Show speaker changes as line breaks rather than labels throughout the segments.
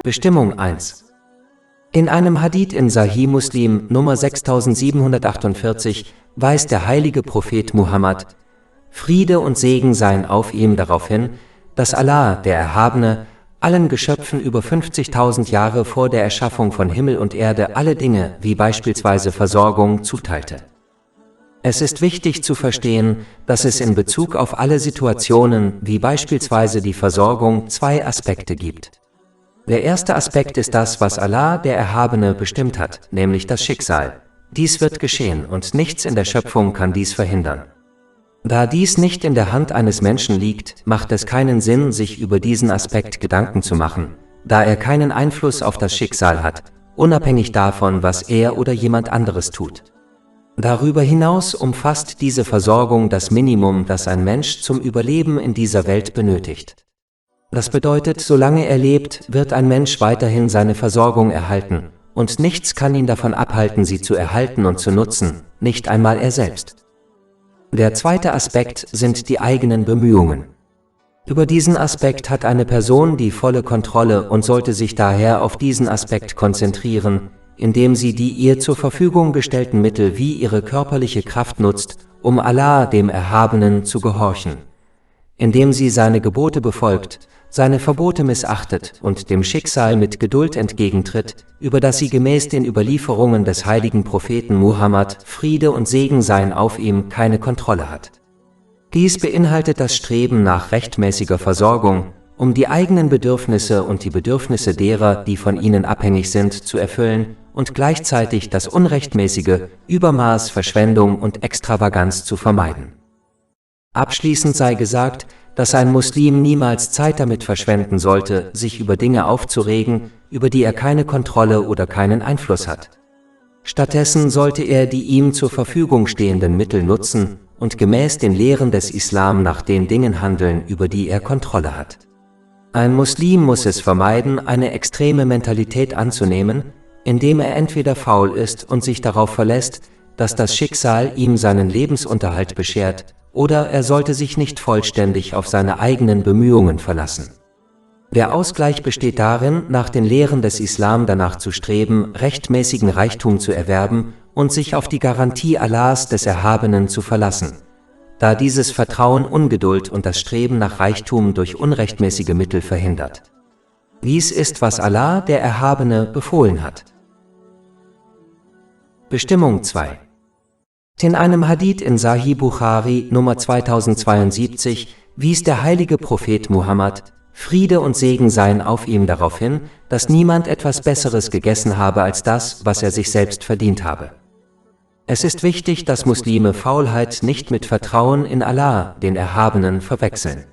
Bestimmung 1. In einem Hadith in Sahih Muslim Nummer 6748 weist der heilige Prophet Muhammad, Friede und Segen seien auf ihm, darauf hin, dass Allah, der Erhabene, allen Geschöpfen über 50.000 Jahre vor der Erschaffung von Himmel und Erde alle Dinge, wie beispielsweise Versorgung, zuteilte. Es ist wichtig zu verstehen, dass es in Bezug auf alle Situationen, wie beispielsweise die Versorgung, zwei Aspekte gibt. Der erste Aspekt ist das, was Allah, der Erhabene, bestimmt hat, nämlich das Schicksal. Dies wird geschehen und nichts in der Schöpfung kann dies verhindern. Da dies nicht in der Hand eines Menschen liegt, macht es keinen Sinn, sich über diesen Aspekt Gedanken zu machen, da er keinen Einfluss auf das Schicksal hat, unabhängig davon, was er oder jemand anderes tut. Darüber hinaus umfasst diese Versorgung das Minimum, das ein Mensch zum Überleben in dieser Welt benötigt. Das bedeutet, solange er lebt, wird ein Mensch weiterhin seine Versorgung erhalten, und nichts kann ihn davon abhalten, sie zu erhalten und zu nutzen, nicht einmal er selbst. Der zweite Aspekt sind die eigenen Bemühungen. Über diesen Aspekt hat eine Person die volle Kontrolle und sollte sich daher auf diesen Aspekt konzentrieren, indem sie die ihr zur Verfügung gestellten Mittel wie ihre körperliche Kraft nutzt, um Allah, dem Erhabenen, zu gehorchen, indem sie seine Gebote befolgt, seine Verbote missachtet und dem Schicksal mit Geduld entgegentritt, über das sie gemäß den Überlieferungen des heiligen Propheten Muhammad, Friede und Segen seien auf ihm, keine Kontrolle hat. Dies beinhaltet das Streben nach rechtmäßiger Versorgung, um die eigenen Bedürfnisse und die Bedürfnisse derer, die von ihnen abhängig sind, zu erfüllen und gleichzeitig das unrechtmäßige Übermaß, Verschwendung und Extravaganz zu vermeiden. Abschließend sei gesagt, dass ein Muslim niemals Zeit damit verschwenden sollte, sich über Dinge aufzuregen, über die er keine Kontrolle oder keinen Einfluss hat. Stattdessen sollte er die ihm zur Verfügung stehenden Mittel nutzen und gemäß den Lehren des Islam nach den Dingen handeln, über die er Kontrolle hat. Ein Muslim muss es vermeiden, eine extreme Mentalität anzunehmen, indem er entweder faul ist und sich darauf verlässt, dass das Schicksal ihm seinen Lebensunterhalt beschert, oder er sollte sich nicht vollständig auf seine eigenen Bemühungen verlassen. Der Ausgleich besteht darin, nach den Lehren des Islam danach zu streben, rechtmäßigen Reichtum zu erwerben und sich auf die Garantie Allahs, des Erhabenen, zu verlassen, da dieses Vertrauen Ungeduld und das Streben nach Reichtum durch unrechtmäßige Mittel verhindert. Dies ist, was Allah, der Erhabene, befohlen hat. Bestimmung 2. In einem Hadith in Sahih Bukhari Nummer 2072 wies der heilige Prophet Muhammad, Friede und Segen seien auf ihm, darauf hin, dass niemand etwas Besseres gegessen habe als das, was er sich selbst verdient habe. Es ist wichtig, dass Muslime Faulheit nicht mit Vertrauen in Allah, den Erhabenen, verwechseln.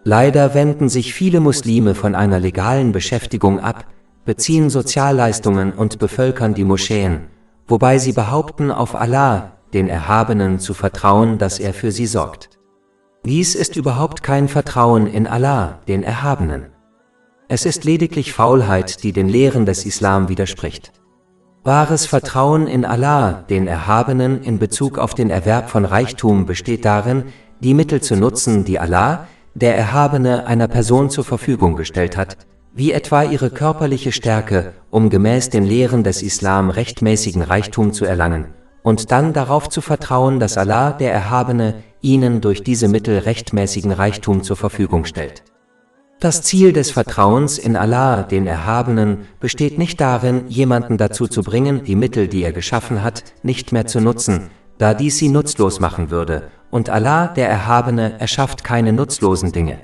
Leider wenden sich viele Muslime von einer legalen Beschäftigung ab, beziehen Sozialleistungen und bevölkern die Moscheen, wobei sie behaupten, auf Allah, den Erhabenen, zu vertrauen, dass er für sie sorgt. Dies ist überhaupt kein Vertrauen in Allah, den Erhabenen. Es ist lediglich Faulheit, die den Lehren des Islam widerspricht. Wahres Vertrauen in Allah, den Erhabenen, in Bezug auf den Erwerb von Reichtum besteht darin, die Mittel zu nutzen, die Allah, der Erhabene, einer Person zur Verfügung gestellt hat, wie etwa ihre körperliche Stärke, um gemäß den Lehren des Islam rechtmäßigen Reichtum zu erlangen, und dann darauf zu vertrauen, dass Allah, der Erhabene, ihnen durch diese Mittel rechtmäßigen Reichtum zur Verfügung stellt. Das Ziel des Vertrauens in Allah, den Erhabenen, besteht nicht darin, jemanden dazu zu bringen, die Mittel, die er geschaffen hat, nicht mehr zu nutzen, da dies sie nutzlos machen würde, und Allah, der Erhabene, erschafft keine nutzlosen Dinge.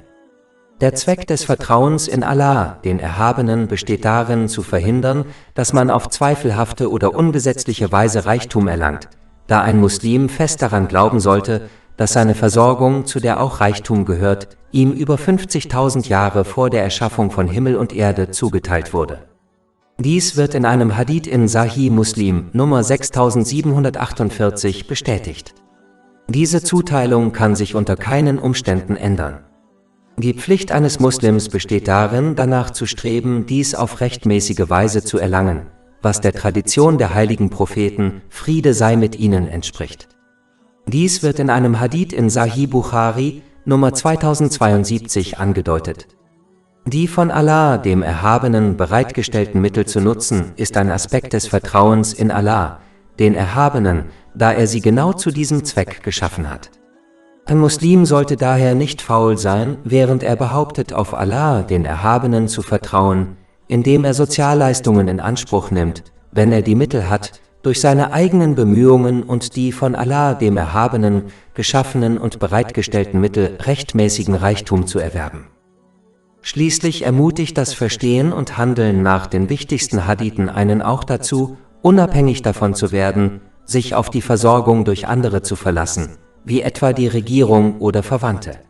Der Zweck des Vertrauens in Allah, den Erhabenen, besteht darin, zu verhindern, dass man auf zweifelhafte oder ungesetzliche Weise Reichtum erlangt, da ein Muslim fest daran glauben sollte, dass seine Versorgung, zu der auch Reichtum gehört, ihm über 50.000 Jahre vor der Erschaffung von Himmel und Erde zugeteilt wurde. Dies wird in einem Hadith in Sahih Muslim Nummer 6748 bestätigt. Diese Zuteilung kann sich unter keinen Umständen ändern. Die Pflicht eines Muslims besteht darin, danach zu streben, dies auf rechtmäßige Weise zu erlangen, was der Tradition der heiligen Propheten, Friede sei mit ihnen, entspricht. Dies wird in einem Hadith in Sahih Bukhari Nummer 2072 angedeutet. Die von Allah, dem Erhabenen, bereitgestellten Mittel zu nutzen, ist ein Aspekt des Vertrauens in Allah, den Erhabenen, da er sie genau zu diesem Zweck geschaffen hat. Ein Muslim sollte daher nicht faul sein, während er behauptet, auf Allah, den Erhabenen, zu vertrauen, indem er Sozialleistungen in Anspruch nimmt, wenn er die Mittel hat, durch seine eigenen Bemühungen und die von Allah, dem Erhabenen, geschaffenen und bereitgestellten Mittel rechtmäßigen Reichtum zu erwerben. Schließlich ermutigt das Verstehen und Handeln nach den wichtigsten Hadithen einen auch dazu, unabhängig davon zu werden, sich auf die Versorgung durch andere zu verlassen, wie etwa die Regierung oder Verwandte.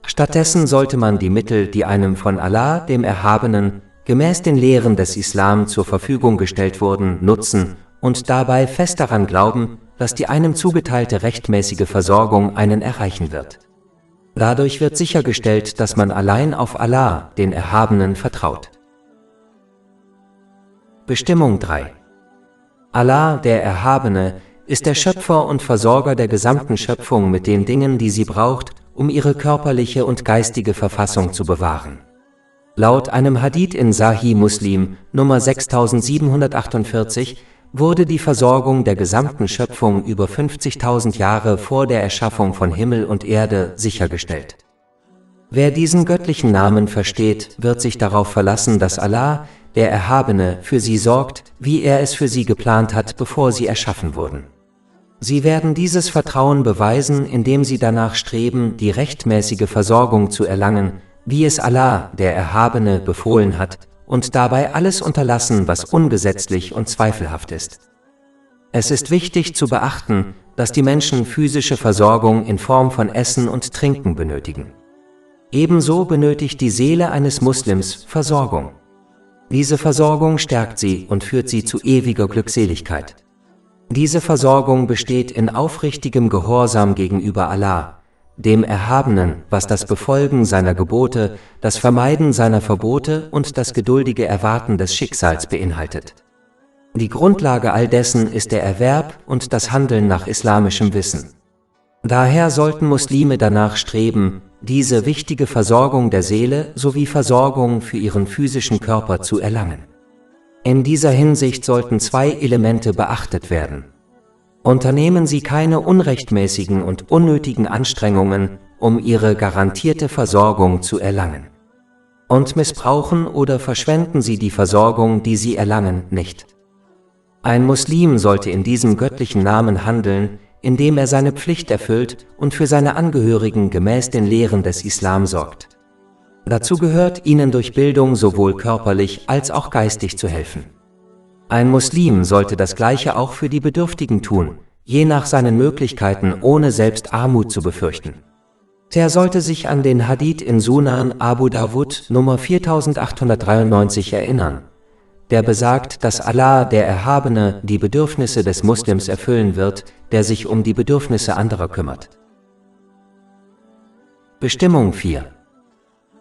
Stattdessen sollte man die Mittel, die einem von Allah, dem Erhabenen, gemäß den Lehren des Islam zur Verfügung gestellt wurden, nutzen und dabei fest daran glauben, dass die einem zugeteilte rechtmäßige Versorgung einen erreichen wird. Dadurch wird sichergestellt, dass man allein auf Allah, den Erhabenen, vertraut. Bestimmung 3. Allah, der Erhabene, ist der Schöpfer und Versorger der gesamten Schöpfung mit den Dingen, die sie braucht, um ihre körperliche und geistige Verfassung zu bewahren. Laut einem Hadith in Sahih Muslim, Nummer 6748, wurde die Versorgung der gesamten Schöpfung über 50.000 Jahre vor der Erschaffung von Himmel und Erde sichergestellt. Wer diesen göttlichen Namen versteht, wird sich darauf verlassen, dass Allah, der Erhabene, für sie sorgt, wie er es für sie geplant hat, bevor sie erschaffen wurden. Sie werden dieses Vertrauen beweisen, indem sie danach streben, die rechtmäßige Versorgung zu erlangen, wie es Allah, der Erhabene, befohlen hat, und dabei alles unterlassen, was ungesetzlich und zweifelhaft ist. Es ist wichtig zu beachten, dass die Menschen physische Versorgung in Form von Essen und Trinken benötigen. Ebenso benötigt die Seele eines Muslims Versorgung. Diese Versorgung stärkt sie und führt sie zu ewiger Glückseligkeit. Diese Versorgung besteht in aufrichtigem Gehorsam gegenüber Allah, dem Erhabenen, was das Befolgen seiner Gebote, das Vermeiden seiner Verbote und das geduldige Erwarten des Schicksals beinhaltet. Die Grundlage all dessen ist der Erwerb und das Handeln nach islamischem Wissen. Daher sollten Muslime danach streben, diese wichtige Versorgung der Seele sowie Versorgung für ihren physischen Körper zu erlangen. In dieser Hinsicht sollten zwei Elemente beachtet werden. Unternehmen Sie keine unrechtmäßigen und unnötigen Anstrengungen, um Ihre garantierte Versorgung zu erlangen. Und missbrauchen oder verschwenden Sie die Versorgung, die Sie erlangen, nicht. Ein Muslim sollte in diesem göttlichen Namen handeln, indem er seine Pflicht erfüllt und für seine Angehörigen gemäß den Lehren des Islam sorgt. Dazu gehört, ihnen durch Bildung sowohl körperlich als auch geistig zu helfen. Ein Muslim sollte das Gleiche auch für die Bedürftigen tun, je nach seinen Möglichkeiten, ohne selbst Armut zu befürchten. Der sollte sich an den Hadith in Sunan Abu Dawud Nummer 4893 erinnern, der besagt, dass Allah, der Erhabene, die Bedürfnisse des Muslims erfüllen wird, der sich um die Bedürfnisse anderer kümmert. Bestimmung 4.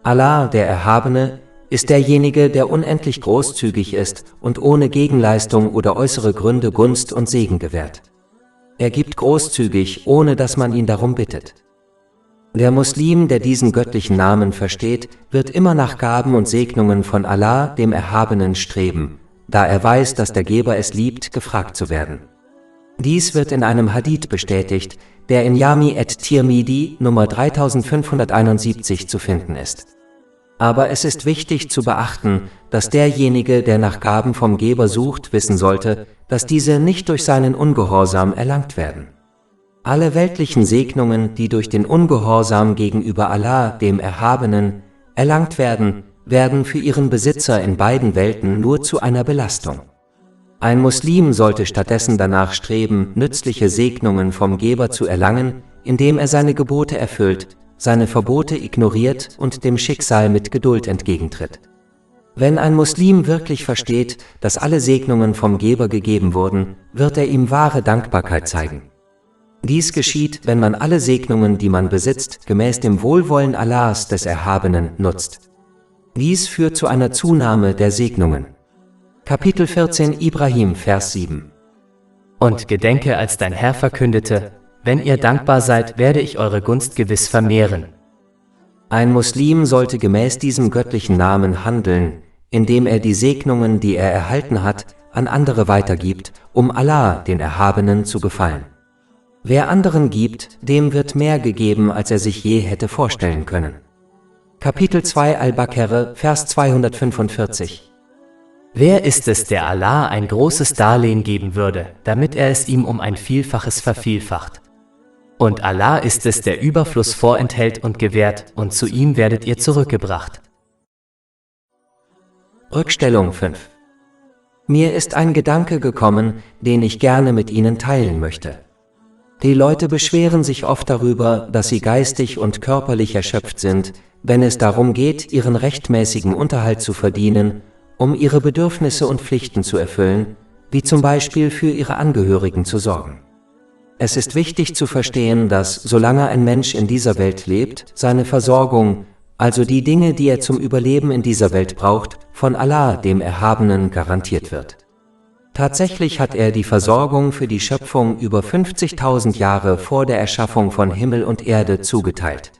Allah, der Erhabene, ist derjenige, der unendlich großzügig ist und ohne Gegenleistung oder äußere Gründe Gunst und Segen gewährt. Er gibt großzügig, ohne dass man ihn darum bittet. Der Muslim, der diesen göttlichen Namen versteht, wird immer nach Gaben und Segnungen von Allah, dem Erhabenen, streben, da er weiß, dass der Geber es liebt, gefragt zu werden. Dies wird in einem Hadith bestätigt, der in Jami at-Tirmidhi Nummer 3571 zu finden ist. Aber es ist wichtig zu beachten, dass derjenige, der nach Gaben vom Geber sucht, wissen sollte, dass diese nicht durch seinen Ungehorsam erlangt werden. Alle weltlichen Segnungen, die durch den Ungehorsam gegenüber Allah, dem Erhabenen, erlangt werden, werden für ihren Besitzer in beiden Welten nur zu einer Belastung. Ein Muslim sollte stattdessen danach streben, nützliche Segnungen vom Geber zu erlangen, indem er seine Gebote erfüllt, seine Verbote ignoriert und dem Schicksal mit Geduld entgegentritt. Wenn ein Muslim wirklich versteht, dass alle Segnungen vom Geber gegeben wurden, wird er ihm wahre Dankbarkeit zeigen. Dies geschieht, wenn man alle Segnungen, die man besitzt, gemäß dem Wohlwollen Allahs, des Erhabenen, nutzt. Dies führt zu einer Zunahme der Segnungen. Kapitel 14 Ibrahim, Vers 7.
Und gedenke, als dein Herr verkündete: Wenn ihr dankbar seid, werde ich eure Gunst gewiss vermehren.
Ein Muslim sollte gemäß diesem göttlichen Namen handeln, indem er die Segnungen, die er erhalten hat, an andere weitergibt, um Allah, den Erhabenen, zu gefallen. Wer anderen gibt, dem wird mehr gegeben, als er sich je hätte vorstellen können. Kapitel 2 Al-Baqarah, Vers 245.
Wer ist es, der Allah ein großes Darlehen geben würde, damit er es ihm um ein Vielfaches vervielfacht? Und Allah ist es, der Überfluss vorenthält und gewährt, und zu ihm werdet ihr zurückgebracht.
Rückstellung 5. Mir ist ein Gedanke gekommen, den ich gerne mit Ihnen teilen möchte. Die Leute beschweren sich oft darüber, dass sie geistig und körperlich erschöpft sind, wenn es darum geht, ihren rechtmäßigen Unterhalt zu verdienen, um ihre Bedürfnisse und Pflichten zu erfüllen, wie zum Beispiel für ihre Angehörigen zu sorgen. Es ist wichtig zu verstehen, dass, solange ein Mensch in dieser Welt lebt, seine Versorgung, also die Dinge, die er zum Überleben in dieser Welt braucht, von Allah, dem Erhabenen, garantiert wird. Tatsächlich hat er die Versorgung für die Schöpfung über 50.000 Jahre vor der Erschaffung von Himmel und Erde zugeteilt.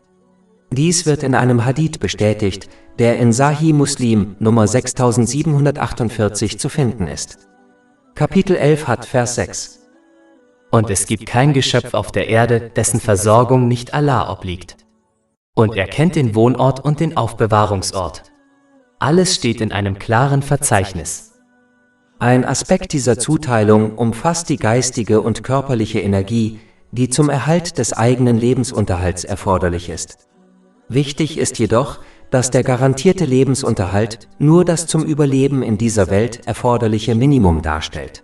Dies wird in einem Hadith bestätigt, der in Sahih Muslim Nummer 6748 zu finden ist. Kapitel 11 hat Vers 6.
Und es gibt kein Geschöpf auf der Erde, dessen Versorgung nicht Allah obliegt. Und er kennt den Wohnort und den Aufbewahrungsort. Alles steht in einem klaren Verzeichnis.
Ein Aspekt dieser Zuteilung umfasst die geistige und körperliche Energie, die zum Erhalt des eigenen Lebensunterhalts erforderlich ist. Wichtig ist jedoch, dass der garantierte Lebensunterhalt nur das zum Überleben in dieser Welt erforderliche Minimum darstellt.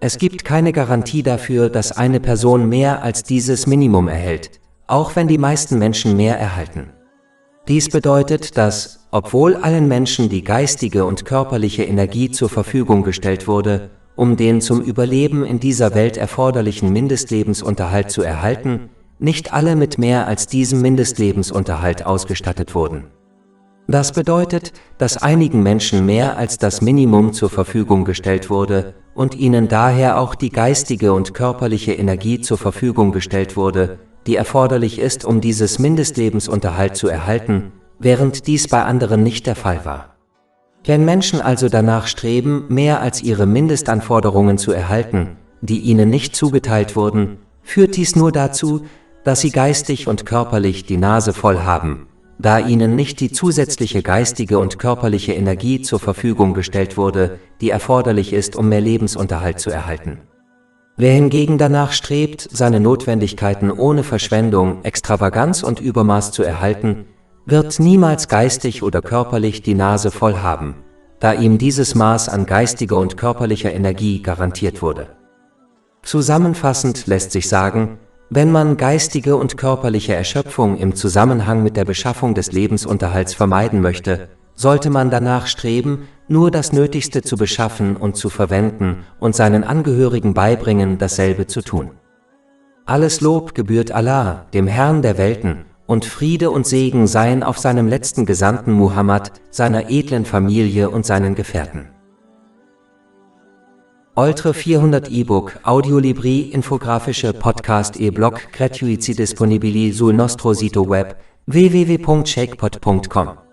Es gibt keine Garantie dafür, dass eine Person mehr als dieses Minimum erhält, auch wenn die meisten Menschen mehr erhalten. Dies bedeutet, dass, obwohl allen Menschen die geistige und körperliche Energie zur Verfügung gestellt wurde, um den zum Überleben in dieser Welt erforderlichen Mindestlebensunterhalt zu erhalten, nicht alle mit mehr als diesem Mindestlebensunterhalt ausgestattet wurden. Das bedeutet, dass einigen Menschen mehr als das Minimum zur Verfügung gestellt wurde und ihnen daher auch die geistige und körperliche Energie zur Verfügung gestellt wurde, die erforderlich ist, um dieses Mindestlebensunterhalt zu erhalten, während dies bei anderen nicht der Fall war. Wenn Menschen also danach streben, mehr als ihre Mindestanforderungen zu erhalten, die ihnen nicht zugeteilt wurden, führt dies nur dazu, dass sie geistig und körperlich die Nase voll haben, da ihnen nicht die zusätzliche geistige und körperliche Energie zur Verfügung gestellt wurde, die erforderlich ist, um mehr Lebensunterhalt zu erhalten. Wer hingegen danach strebt, seine Notwendigkeiten ohne Verschwendung, Extravaganz und Übermaß zu erhalten, wird niemals geistig oder körperlich die Nase voll haben, da ihm dieses Maß an geistiger und körperlicher Energie garantiert wurde. Zusammenfassend lässt sich sagen, wenn man geistige und körperliche Erschöpfung im Zusammenhang mit der Beschaffung des Lebensunterhalts vermeiden möchte, sollte man danach streben, nur das Nötigste zu beschaffen und zu verwenden und seinen Angehörigen beibringen, dasselbe zu tun. Alles Lob gebührt Allah, dem Herrn der Welten, und Friede und Segen seien auf seinem letzten Gesandten Muhammad, seiner edlen Familie und seinen Gefährten. Oltre 400 e-book, audiolibri, infografische podcast e-blog gratuiti disponibili sul nostro sito web www.shakepot.com